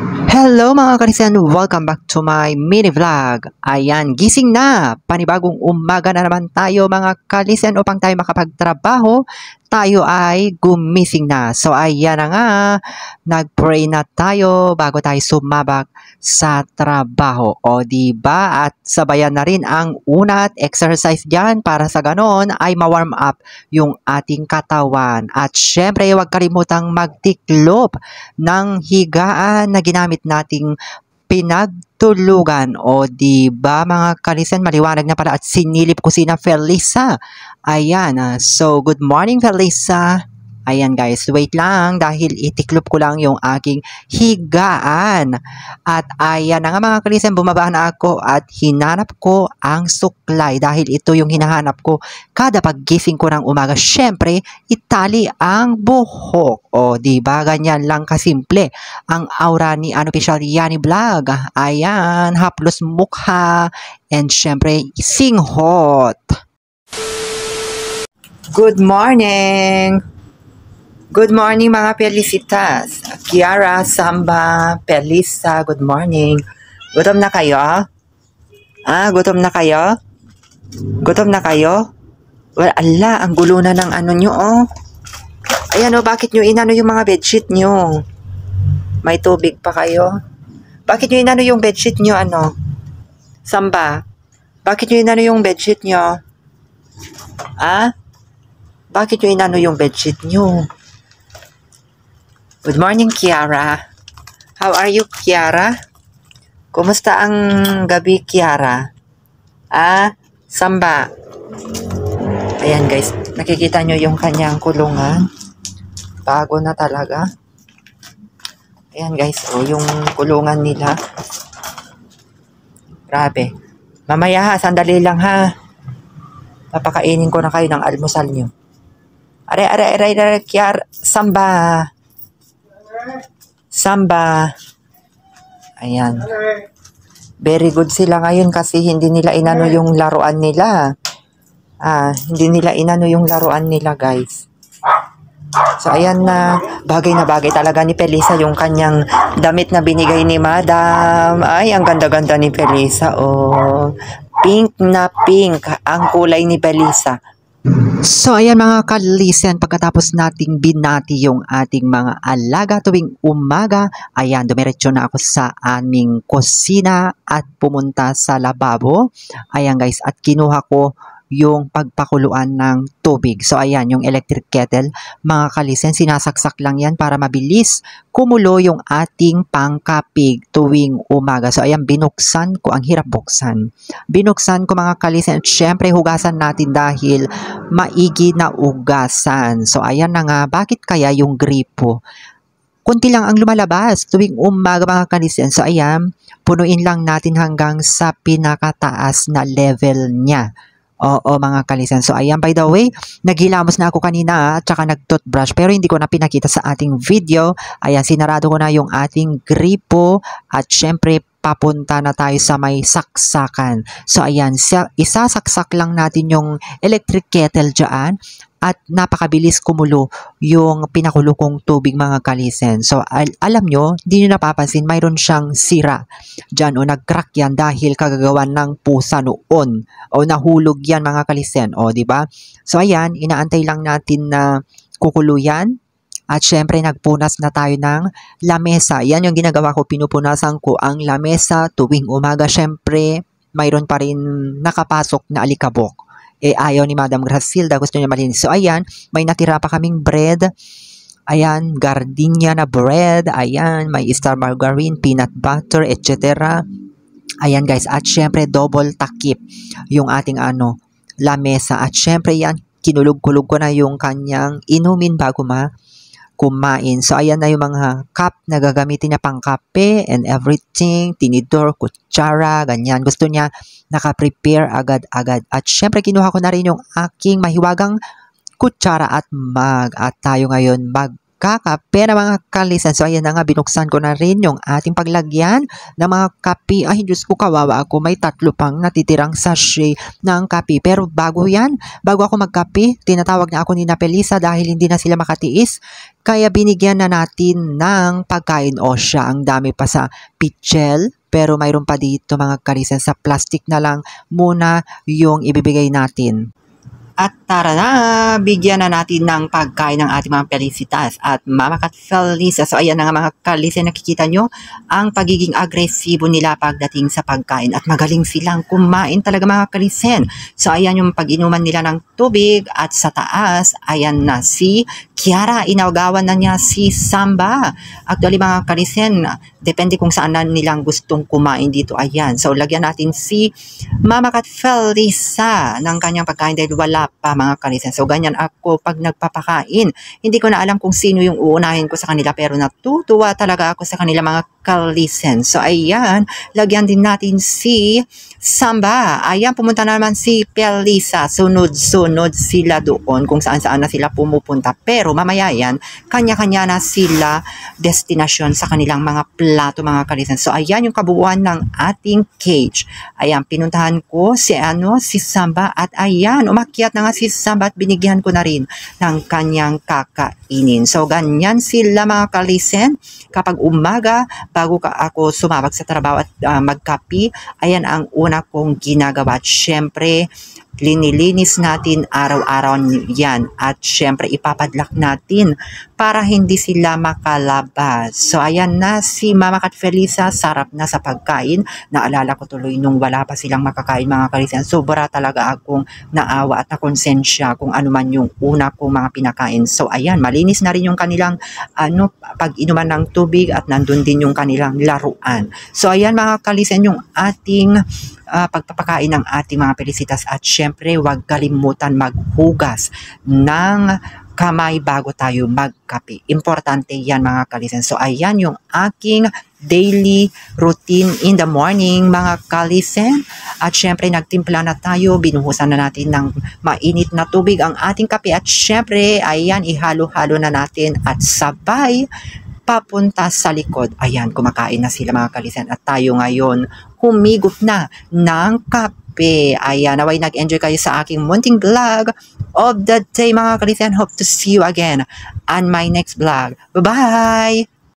Hello mga kanisen! Welcome back to my mini vlog. Ayan, gising na! Panibagong umaga na naman tayo mga kalisen upang tayo makapagtrabaho. Tayo ay gumising na. So ayan na nga, nag-pray na tayo bago tayo sumabak sa trabaho. O diba? At sabayan na rin ang una at exercise dyan para sa ganon ay ma-warm up yung ating katawan. At syempre, huwag kalimutang magtiklop ng higaan na ginamit nating pinagtulugan. O di ba mga kalisen, maliwanag na pala at sinilip ko sina Felisa. Ayan, so good morning Felisa. Ayan guys, wait lang dahil itiklop ko lang yung aking higaan. At ayan na nga mga kalisen, bumaba na ako at hinanap ko ang suklay dahil ito yung hinahanap ko kada paggising ko ng umaga. Syempre, itali ang buhok. O di ba ganyan lang kasimple ang aura ni Unofficial Yani Vlog. Ayan, haplos mukha and syempre sing hot. Good morning! Good morning mga Felicitas. Kiara, Samba, Felisa, good morning. Gutom na kayo? Gutom na kayo? Gutom na kayo? Well, ala, ang gulo na ng ano nyo, oh. Ayan, oh, bakit nyo inano yung mga bedsheet nyo? May tubig pa kayo? Bakit nyo inano yung bedsheet nyo, ano? Samba, bakit nyo inano yung bedsheet nyo? Bakit nyo inano yung bedsheet nyo? Good morning, Kiara. How are you, Kiara? Kumusta ang gabi, Kiara? Samba. Ayan, guys. Nakikita nyo yung kanyang kulungan. Bago na talaga. Ayan, guys. O, yung kulungan nila. Grabe. Mamaya ha, sandali lang ha. Papakainin ko na kayo ng almusal nyo. Are, Kiara. Samba. Samba. Ayan. Very good sila ngayon kasi hindi nila inano yung laruan nila. Hindi nila inano yung laruan nila, guys. So, ayan na bagay talaga ni Felisa yung kanyang damit na binigay ni Madam. Ay, ang ganda-ganda ni Felisa. Oh, pink na pink ang kulay ni Felisa. So ayan mga kalisen, pagkatapos nating binati yung ating mga alaga tuwing umaga, ayan dumiretso na ako sa aming kusina at pumunta sa lababo. Ayan guys, at kinuha ko yung pagpakuluan ng tubig. So ayan, yung electric kettle, mga kalisen, sinasaksak lang yan para mabilis kumulo yung ating pangkapig tuwing umaga. So ayan, binuksan ko, ang hirap buksan. Binuksan ko mga kalisen at syempre hugasan natin dahil maigi na ugasan. So ayan na nga, bakit kaya yung gripo? Kunti lang ang lumalabas tuwing umaga mga kalisen. So ayan, punuin lang natin hanggang sa pinakataas na level niya. Oo mga kalisen. So ayan, by the way, naghilamos na ako kanina at saka nag-toothbrush pero hindi ko na pinakita sa ating video. Ayan, sinarado ko na yung ating gripo at syempre papunta na tayo sa may saksakan. So ayan, isasaksak lang natin yung electric kettle dyan at napakabilis kumulo yung pinakulo kong tubig mga kalisen. So alam nyo, hindi nyo napapansin, mayroon siyang sira dyan o nag-crack yan dahil kagagawan ng pusa noon o nahulog yan mga kalisen. O diba? So ayan, inaantay lang natin na kukulo yan. At syempre, nagpunas na tayo ng lamesa. Yan yung ginagawa ko, pinupunasan ko ang lamesa tuwing umaga. Syempre, mayroon pa rin nakapasok na alikabok. Ayaw ni Madam Gracilda, gusto niya malinis. So, ayan, may natira pa kaming bread. Ayan, gardenia na bread. Ayan, may star margarine, peanut butter, etc. Ayan guys, at syempre, double takip yung ating lamesa. At syempre, yan, kinulog-kulog ko na yung kanyang inumin bago kumain. So, ayan na yung mga cup na gagamitin niya pang kape and everything, tinidor, kutsara, ganyan. Gusto niya naka-prepare agad-agad. At syempre, kinuha ko na rin yung aking mahiwagang kutsara at mug. At tayo ngayon magkakape na mga kalisen. So ayan na nga, binuksan ko na rin yung ating paglagyan ng mga kape. Ay Diyos ko, kawawa ako. May 3 pang natitirang sachet ng kape. Pero bago ako magkape, tinatawag na ako ni Napelisa dahil hindi na sila makatiis. Kaya binigyan na natin ng pagkain. O siya, ang dami pa sa pitchel. Pero mayroon pa dito mga kalisen, sa plastic na lang muna yung ibibigay natin. At tara na, bigyan na natin ng pagkain ng ating mga Felicitas at Mama Cat Felisa. So ayan na nga mga kalisen, nakikita nyo ang pagiging agresibo nila pagdating sa pagkain at magaling silang kumain talaga mga kalisen. So ayan yung pag-inuman nila ng tubig at sa taas, ayan na si Kiara, inawgawan na niya si Samba. Actually mga kalisen, depende kung saan na nilang gustong kumain dito. Ayan, so lagyan natin si Mama Cat Felisa ng kanyang pagkain dahil wala pa mga kalisen. So ganyan ako pag nagpapakain. Hindi ko na alam kung sino yung uunahin ko sa kanila pero natutuwa talaga ako sa kanila mga kalisen. So ayan, lagyan din natin si Samba. Ayan, pumunta na naman si Felisa. Sunod-sunod sila doon kung saan-saan na sila pumupunta. Pero mamaya yan, kanya-kanya na sila destinasyon sa kanilang mga plato mga kalisen. So ayan yung kabuuan ng ating cage. Ayan, pinuntahan ko si Samba at ayan, umakyat na nga si Samba at binigyan ko na rin ng kanyang kakainin. So ganyan sila mga kalisen kapag umaga bago ako sumabak sa trabaho at magkapi, ayan ang una kong ginagawa. At syempre, linilinis natin araw-araw yan at syempre ipapadlock natin para hindi sila makalabas. So ayan na si Mama Cat Felisa, sarap na sa pagkain. Naalala ko tuloy nung wala pa silang makakain mga kalisen. Sobra talaga akong naawa at nakonsensya kung ano man yung una kong mga pinakain. So ayan, malinis na rin yung kanilang pag-inuman ng tubig at nandun din yung kanilang laruan. So ayan mga kalisen yung ating pagpapakain ng ating mga Felicitas at syempre huwag kalimutan maghugas ng kamay bago tayo magkape. Importante yan mga kalisen. So ayan yung aking daily routine in the morning mga kalisen. At syempre nagtimpla na tayo, binuhusan na natin ng mainit na tubig ang ating kape at syempre ayan, ihalo-halo na natin at sabay papunta sa likod. Ayan, kumakain na sila mga kalisen at tayo ngayon humigop na ng kape. Ayan, naway nag-enjoy kayo sa aking munting vlog of the day mga kalisen. Hope to see you again on my next vlog. Bye-bye!